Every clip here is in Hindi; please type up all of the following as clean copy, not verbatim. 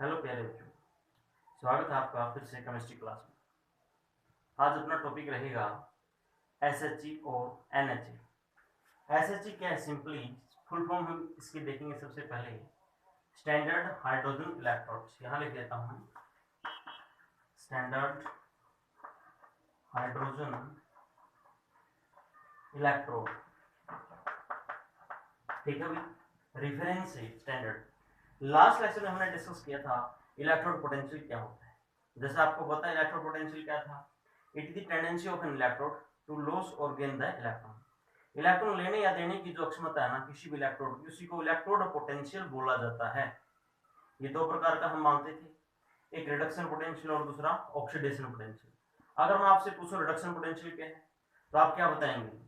हेलो प्यारे बच्चों, स्वागत है आपका फिर से केमिस्ट्री क्लास में। आज अपना टॉपिक रहेगा एसएचजी और एनएचजी। एसएचजी क्या है? सिंपली फुल फॉर्म हम इसकी देखेंगे। सबसे पहले स्टैंडर्ड हाइड्रोजन इलेक्ट्रोड्स, यहाँ लिख देता हूँ स्टैंडर्ड हाइड्रोजन इलेक्ट्रोड। ठीक है भाई, रेफरेंस है स्टैंडर्ड। लास्ट लेक्चर में हमने डिस्कस किया था इलेक्ट्रोड पोटेंशियल क्या होता है। जैसे आपको पता है इलेक्ट्रोड पोटेंशियल क्या था? It is the tendency of an electrode to loss और गेन द इलेक्ट्रॉन। इलेक्ट्रॉन लेने या देने की जो क्षमता है ना किसी भी इलेक्ट्रोड की, उसी को इलेक्ट्रोड पोटेंशियल बोला जाता है। ये दो प्रकार का हम मानते थे, एक रिडक्शन पोटेंशियल और दूसरा ऑक्सीडेशन पोटेंशियल। अगर मैं आपसे पूछूं रिडक्शन पोटेंशियल क्या है, तो आप क्या बताएंगे?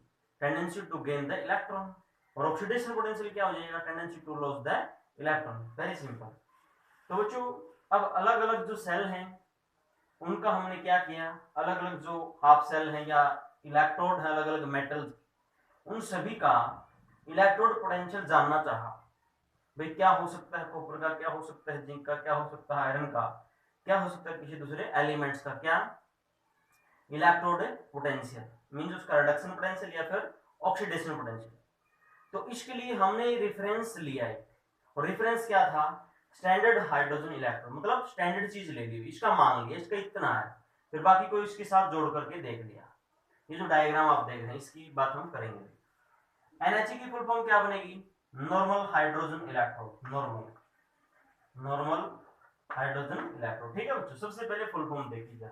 Tendency to gain the electron. और ऑक्सीडेशन पोटेंशियल क्या हो जाएगा? Tendency to loss the electron. Very simple. तो बच्चों, अब अलग अलग जो सेल हैं उनका हमने क्या किया, अलग अलग जो हाफ सेल हैं या इलेक्ट्रोड है अलग अलग मेटल, उन सभी का इलेक्ट्रोड पोटेंशियल जानना चाहा। भाई क्या हो सकता है कॉपर का, क्या हो सकता है जिंक का, क्या हो सकता है आयरन का, क्या हो सकता है किसी दूसरे एलिमेंट्स का, क्या इलेक्ट्रोड पोटेंशियल मींस उसका रिडक्शन पोटेंशियल या फिर ऑक्सीडेशन पोटेंशियल। तो इसके लिए हमने रेफरेंस लिया है, और रेफरेंस क्या था? Standard hydrogen electrode. मतलब स्टैंडर्ड चीज ले ली, इसका मान लिया, इसका इतना है, फिर बाकी को इसके साथ जोड़ करके देख लिया। ये जो डायग्राम आप देख रहे हैं इसकी बात हम करेंगे। एनएचई की फुल फॉर्म क्या बनेगी? Normal hydrogen electrode. Normal hydrogen electrode. ठीक है बच्चों, सबसे पहले फुल फॉर्म देख लीजिए।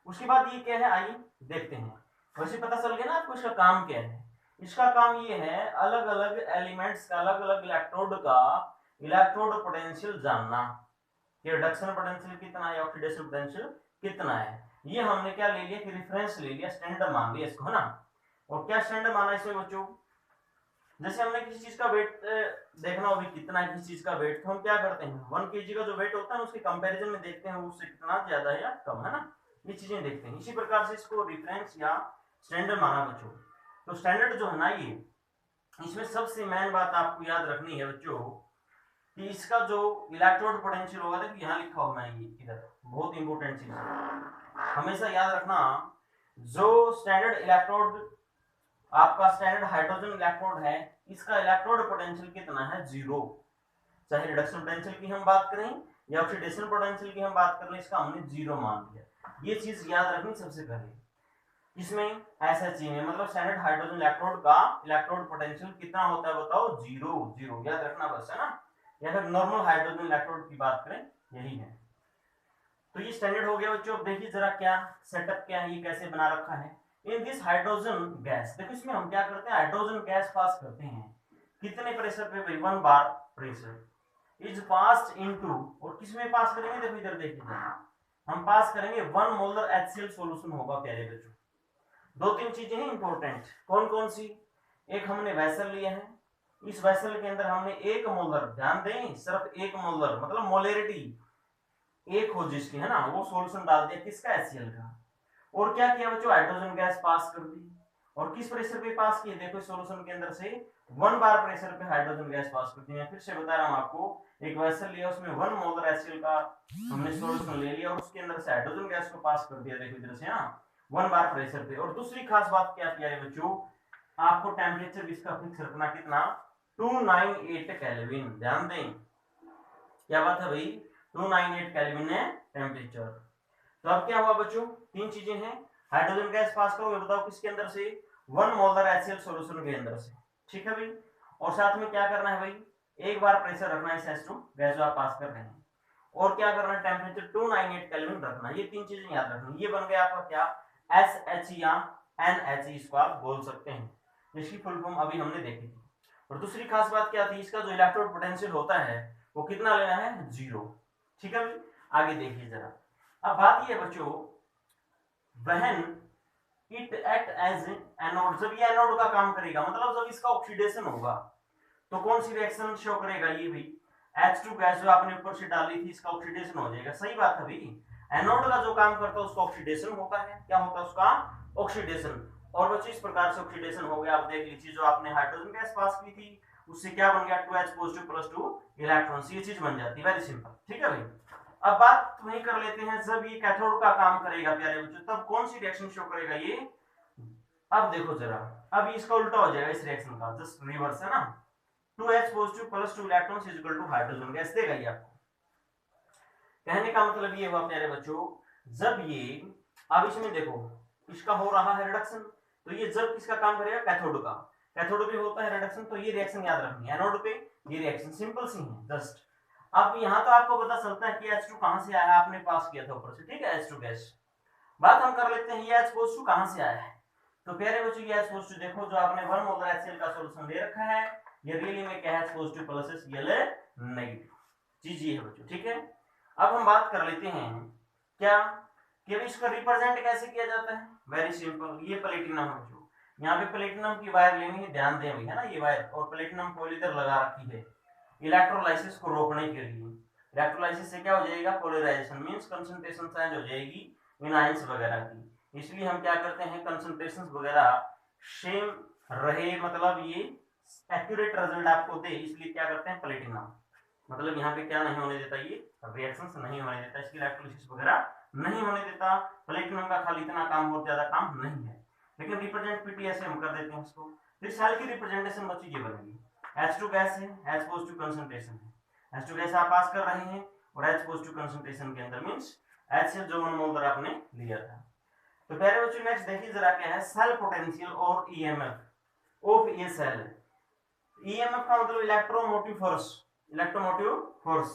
उसके बाद ये क्या है आइए देखते हैं। वैसे पता चल गया ना आपको इसका काम क्या है। इसका काम ये है अलग अलग एलिमेंट्स का, अलग अलग इलेक्ट्रोड का इलेक्ट्रोड पोटेंशियल जानना कि रिडक्शन पोटेंशियल कितना है, ऑक्सीडेशन पोटेंशियल कितना है। ये हमने क्या ले लिया कि रेफरेंस ले लिया, स्टैंडर्ड मान लिया इसको, है ना। और क्या स्टैंडर्ड माना इसमें बच्चों? जैसे हमने किसी चीज का वेट देखना हो भी कितना है किसी चीज का वेट, तो हम क्या करते हैं 1 kg का जो वेट होता है उसके कंपैरिजन में देखते हैं उससे कितना ज्यादा है या कम, है ना। ये चीजें देखते हैं। इसी प्रकार से इसको रेफरेंस या स्टैंडर्ड माना बच्चों। तो स्टैंडर्ड जो है ना, ये इसमें सबसे मेन बात आपको याद रखनी है बच्चों कि इसका जो इलेक्ट्रोड पोटेंशियल होगा, देखो यहाँ लिखा होगा मैं, ये इधर बहुत इंपॉर्टेंट चीज है, हमेशा याद रखना। जो स्टैंडर्ड इलेक्ट्रोड आपका स्टैंडर्ड हाइड्रोजन इलेक्ट्रोड है, इसका इलेक्ट्रोड पोटेंशियल कितना है? 0। चाहे रिडक्शन पोटेंशियल की हम बात करें या ऑक्सीडेशन पोटेंशियल की हम बात कर लें, इसका हमने 0 मान लिया। ये चीज याद रखनी सबसे पहले। इसमें एसएचजी में मतलब स्टैंडर्ड हाइड्रोजन इलेक्ट्रोड का इलेक्ट्रोड पोटेंशियल कितना होता है बताओ? 0 याद रखना बस, है ना। या फिर नॉर्मल हाइड्रोजन इलेक्ट्रोड की बात करें, यही है। तो ये स्टैंडर्ड हो गया बच्चों। अब देखिए जरा क्या सेटअप क्या है, ये कैसे बना रखा है। इन दिस हाइड्रोजन गैस, देखो इसमें हम क्या करते हैं, हाइड्रोजन गैस पास करते हैं कितने प्रेशर पे भाई? 1 बार प्रेशर इज पास्ड इनटू, और किसमें पास करेंगे? देखो इधर देखिए, हम पास करेंगे 1 मोलर HCl सॉल्यूशन होगा प्यारे बच्चों। दो तीन चीजें हैं इंपॉर्टेंट, कौन कौन सी? एक हमने वेसल लिया है, इस वेसल के अंदर हमने 1 मोलर, ध्यान दें सिर्फ 1 मोलर मतलब मोलेरिटी एक हो जिसकी, है ना, वो सॉल्यूशन डाल दिया किसका? HCl का। और क्या किया बच्चों? हाइड्रोजन गैस पास कर दी। और किस प्रेशर पे पास किए? देखो सॉल्यूशन के अंदर से 1 बार प्रेशर पे हाइड्रोजन गैस पास करती है। फिर से बता रहा हूं आपको, एक वेसल लिया, उसमें 1 मोलर HCl का हमने सॉल्यूशन ले लिया और उसके अंदर से हाइड्रोजन गैस को पास कर दिया। देखो इधर से, हाँ, 1 बार प्रेशर पे। और दूसरी खास बात क्या प्यारे बच्चों, आपको टेम्परेचर इसका फिक्स रखना कितना? 298 केल्विन। ध्यान दें क्या बात है भाई, 298 केल्विन है टेम्परेचर। तो अब क्या हुआ बच्चों? तीन चीजें हैं, हाइड्रोजन गैस पास करोगे, बताओ किसके अंदर से? 1 मोलर HCl सॉल्यूशन के अंदर से। ठीक है भाई। और साथ में क्या करना है भाई? एक बार प्रेशर रखना है इस H2 गैस जो आप पास कर रहे हैं, और क्या करना है? टेम्परेचर 298 केल्विन रखना। ये तीन चीजें याद रखनी। ये बन गया आपका क्या? SH या NH इसको आप बोल सकते हैं, जिसकी फुल फॉर्म अभी हमने देखी थी। और दूसरी खास बात क्या थी, इसका जो इलेक्ट्रोड पोटेंशियल होता है वो कितना लेना है? 0। ठीक है भाई, आगे देखिए जरा। अब बात ये है बच्चों, when it act as anode, जब ये एनोड का काम करेगा मतलब जब इसका ऑक्सीडेशन होगा, तो कौन सी रिएक्शन शो करेगा? ये भी H2 गैस जो आपने ऊपर से डाली थी इसका ऑक्सीडेशन हो जाएगा। सही बात है भाई, एनोड का जो काम करता है उसका ऑक्सीडेशन होता है। क्या होता है उसका? ऑक्सीडेशन। और बच्चों इस प्रकार से ऑक्सीडेशन हो गया। आप देख लीजिए जो आपने हाइड्रोजन गैस पास की थी उससे क्या बन गया 2H पॉजिटिव प्लस 2 इलेक्ट्रॉन, ये चीज बन जाती है, वेरी सिंपल, ठीक है भाई। अब बात वही कर लेते हैं, जब ये कैथोड का काम करेगा प्यारे बच्चों, तब कौन सी रिएक्शन शो करेगा ये। अब देखो जरा, अब इसका उल्टा हो जाएगा इस रिएक्शन का, जस्ट रिवर्स है ना, 2H positive plus 2 electron is equal to hydrogen gas देगा ये आपको। कहने का मतलब ये हुआ प्यारे बच्चों, जब ये, अब इसमें देखो इसका हो रहा है रिडक्शन, तो ये जब किसका काम करेगा, कैथोड का, कैथोड पे होता है रिडक्शन, तो ये रिएक्शन याद रखनी है, एनोड पे ये रिएक्शन सिंपल सी है जस्ट। अब यहाँ तो आपको पता चलता है कि H2 कहां से आया, आपने पास किया था ऊपर से, ठीक है, H2 गैस। बात हम कर लेते हैं ये H2 कहां से आया है, तो प्यारे बच्चों ये H2 देखो, जो आपने 1 मोलर HCl का सॉल्यूशन दे रखा है, ये रियली में क्या है, H2 प्लस Cl नेगेटिव चीज ये है बच्चों, ठीक है। अब हम बात कर लेते हैं क्या कि इसको रिप्रेजेंट कैसे किया जाता है, वेरी सिंपल, ये प्लेटिनम है बच्चों, यहाँ पे प्लेटिनम की वायर लेनी है, ध्यान दें है ना, ये वायर और प्लेटिनम को इधर लगा रखी है इलेक्ट्रोलाइसिस को रोकने के लिए। इलेक्ट्रोलाइसिस से क्या हो जाएगा, पोलराइजेशन मींस कंसंट्रेशन चेंज हो जाएगी इन आयंस वगैरह की, इसलिए हम क्या करते हैं, कंसंट्रेशन वगैरह सेम रहे, मतलब ये एक्यूरेट रिजल्ट आपको दे, इसलिए क्या करते हैं प्लेटिनम, मतलब यहाँ पे क्या नहीं होने देता, ये रिएक्शंस नहीं होने देता, इसकी इलेक्ट्रोलाइसिस वगैरह नहीं होने देता। प्लेटिनम का खाली इतना काम, और ज्यादा काम नहीं है, लेकिन रिप्रेजेंट पीटीएस हम कर देते हैं इसको, तो इस साल की रिप्रेजेंटेशन बच्ची ये बनेगी, H2 गैस है, H पॉजिटिव कंसंट्रेशन है, H2 गैस आप पास कर रहे हैं और H पॉजिटिव कंसंट्रेशन के अंदर मींस HCl जो 1 मोलर आपने लिया था। तो प्यारे बच्चों नेक्स्ट देखिए जरा क्या है, सेल पोटेंशियल और EMF of a cell. EMF का मतलब electromotive force, electromotive force,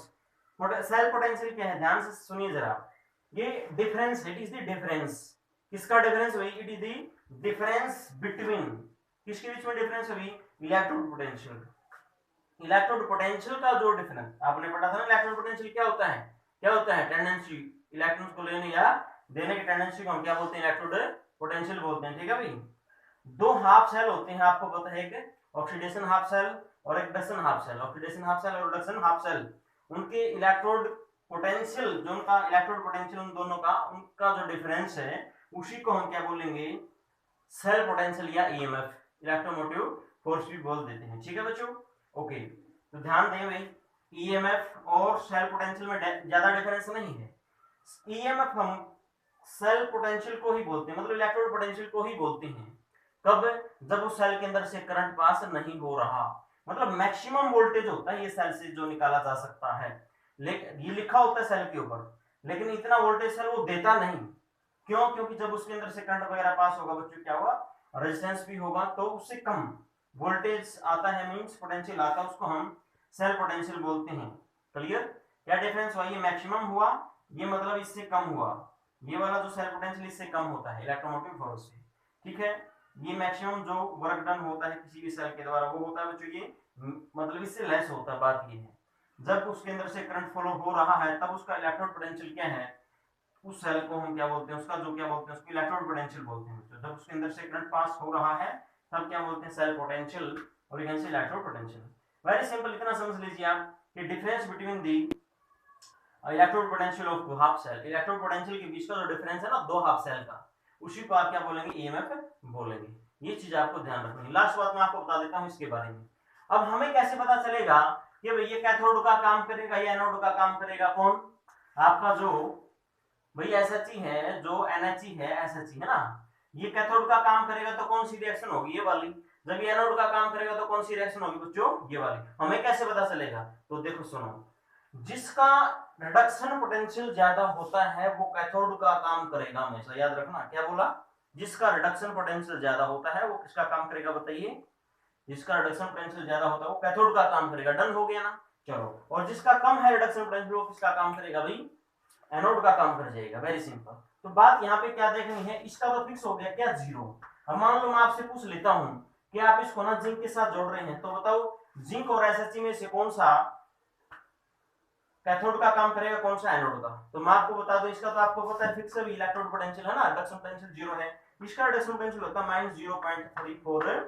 cell potential क्या है, ध्यान से सुनिए जरा, ये difference, it is the difference, किसका डिफरेंस हुई, it is the difference between, किसके बीच में डिफरेंस हुई, इलेक्ट्रोड पोटेंशियल, इलेक्ट्रोड पोटेंशियल का जो डिफरेंस आपने पढ़ा था ना, इलेक्ट्रोड पोटेंशियल क्या होता है, क्या होता है, टेंडेंसी, इलेक्ट्रॉन्स को लेने या देने की टेंडेंसी को हम क्या बोलते हैं, इलेक्ट्रोड पोटेंशियल बोलते हैं, ठीक है भाई। दो हाफ सेल होते हैं, आपको पता है, एक ऑक्सीडेशन हाफ सेल और एक reduction half cell, oxidation half cell और रिडक्शन हाफ सेल, उनके इलेक्ट्रोड पोटेंशियल, जो उनका इलेक्ट्रोड पोटेंशियल उन दोनों का, उनका जो डिफरेंस है, उसी को हम क्या बोलेंगे, सेल पोटेंशियल या ईएमएफ, इलेक्ट्रोमोटिव फोर्स भी बोल देते हैं, ठीक है बच्चों। ओके, तो ध्यान दें भाई, ईएमएफ और सेल पोटेंशियल में ज्यादा डिफरेंस नहीं है। ईएमएफ हम सेल पोटेंशियल को ही बोलते हैं, मतलब इलेक्ट्रोड पोटेंशियल को ही बोलते हैं, कब, जब उस सेल के अंदर से करंट पास नहीं हो रहा, मतलब मैक्सिमम वोल्टेज होता है ये सेल से जो निकाला जा सकता है, लेकिन ये लिखा होता है सेल के ऊपर, लेकिन इतना वोल्टेज सेल वो देता नहीं, क्यों, क्योंकि जब उसके अंदर से करंट वगैरह पास होगा बच्चों, क्या होगा, रेजिस्टेंस भी होगा, तो उससे कम वोल्टेज आता है, मींस पोटेंशियल आता है, उसको हम सेल पोटेंशियल बोलते हैं। क्लियर, क्या डिफरेंस हुआ, ये मैक्सिमम हुआ, ये मतलब इससे कम हुआ, ये वाला जो सेल पोटेंशियल इससे कम होता है इलेक्ट्रोमोटिव फोर्स से, ठीक है। ये मैक्सिमम जो वर्क डन होता है किसी भी सेल के द्वारा वो होता है बच्चों, ये मतलब इससे लेस होता है, बात ये है, जब उसके अंदर से करंट फ्लो हो रहा है तब उसका इलेक्ट्रोड पोटेंशियल क्या है, उस सेल को हम क्या बोलते हैं, उसका जो क्या बोलते हैं, उसको इलेक्ट्रोड पोटेंशियल बोलते हैं। तो जब उसके अंदर से करंट पास हो रहा है तब क्या बोलते हैं, सेल पोटेंशियल, और यहां से इलेक्ट्रोड पोटेंशियल। वेरी सिंपल, इतना समझ लीजिए आप कि difference between the electrode potential of two half cell, electrode potential के बीच का जो डिफरेंस है ना दो हाफ सेल का, उसी को आप क्या बोलेंगे, ईएमएफ बोलेंगे। ये चीज आपको ध्यान रखनी है। लास्ट बात मैं आपको बता देता हूं इसके बारे में। अब हमें कैसे पता चलेगा कि भाई ये कैथोड का काम करेगा या एनोड का काम करेगा, कौन, आपका जो भाई SHE है, जो NHE है, SHE है ना, ये कैथोड का काम करेगा तो कौन सी रिएक्शन होगी, ये वाली। जब ये एनोड का काम करेगा तो कौन सी रिएक्शन होगी बच्चों, ये वाली। हमें कैसे पता चलेगा, तो देखो सुनो, जिसका रिडक्शन पोटेंशियल ज्यादा होता है वो कैथोड का काम करेगा हमेशा, याद रखना, क्या बोला, जिसका रिडक्शन पोटेंशियल ज्यादा होता है वो किसका काम करेगा, बताइए, जिसका रिडक्शन पोटेंशियल ज्यादा होता है वो कैथोड का काम करेगा, डन हो गया ना। चलो, और जिसका कम है रिडक्शन पोटेंशियल वो किसका काम करेगा भाई, एनोड का काम कर जाएगा, वेरी सिंपल। तो बात यहाँ पे क्या देखनी है, इसका तो फिक्स हो गया क्या, जीरो। अब मान लो मैं आपसे पूछ लेता हूं कि आप इसको ना जिंक के साथ जोड़ रहे हैं, तो बताओ जिंक और SHE में से कौन सा कैथोड का काम करेगा, कौन सा एनोड का। तो मैं आपको बता दूं, इसका तो आपको पता है फिक्स है, इलेक्ट्रोड पोटेंशियल है ना, रिडक्शन पोटेंशियल जीरो है, इसका रिडक्शन पोटेंशियल होता है -0.34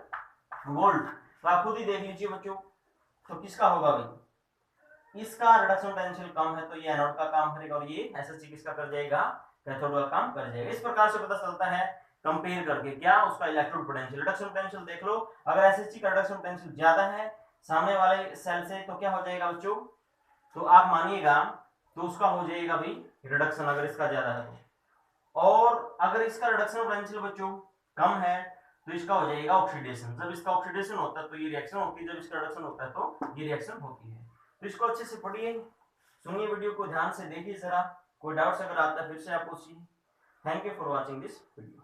वोल्ट। तो आप खुद ही देख लीजिए बच्चों, तो किसका होगा भाई, इसका रिडक्शन पोटेंशियल कम है तो ये एनोड का काम करेगा, और ये SHE किसका कर जाएगा, कैथोड का काम कर जाएगा। इस प्रकार से पता चलता है कंपेयर करके, क्या, उसका इलेक्ट्रोड पोटेंशियल, रिडक्शन पोटेंशियल देख लो, अगर SHE का रिडक्शन पोटेंशियल ज्यादा है, सामने वाले सेल से, तो क्या हो जाएगा बच्चों, तो आप मानिएगा तो उसका हो जाएगा भाई रिडक्शन, अगर इसका ज्यादा है तो। और अगर इसका रिडक्शन पोटेंशियल बच्चों कम है तो इसका हो जाएगा ऑक्सीडेशन। जब इसका ऑक्सीडेशन होता है तो ये रिएक्शन होती है, जब इसका रिडक्शन होता है तो ये रिएक्शन होती है। तो इसको अच्छे से पढ़िए, सुनिए, वीडियो को ध्यान से देखिए जरा, कोई डाउट्स अगर आता है फिर से आप पूछिए। Thank you for watching this video.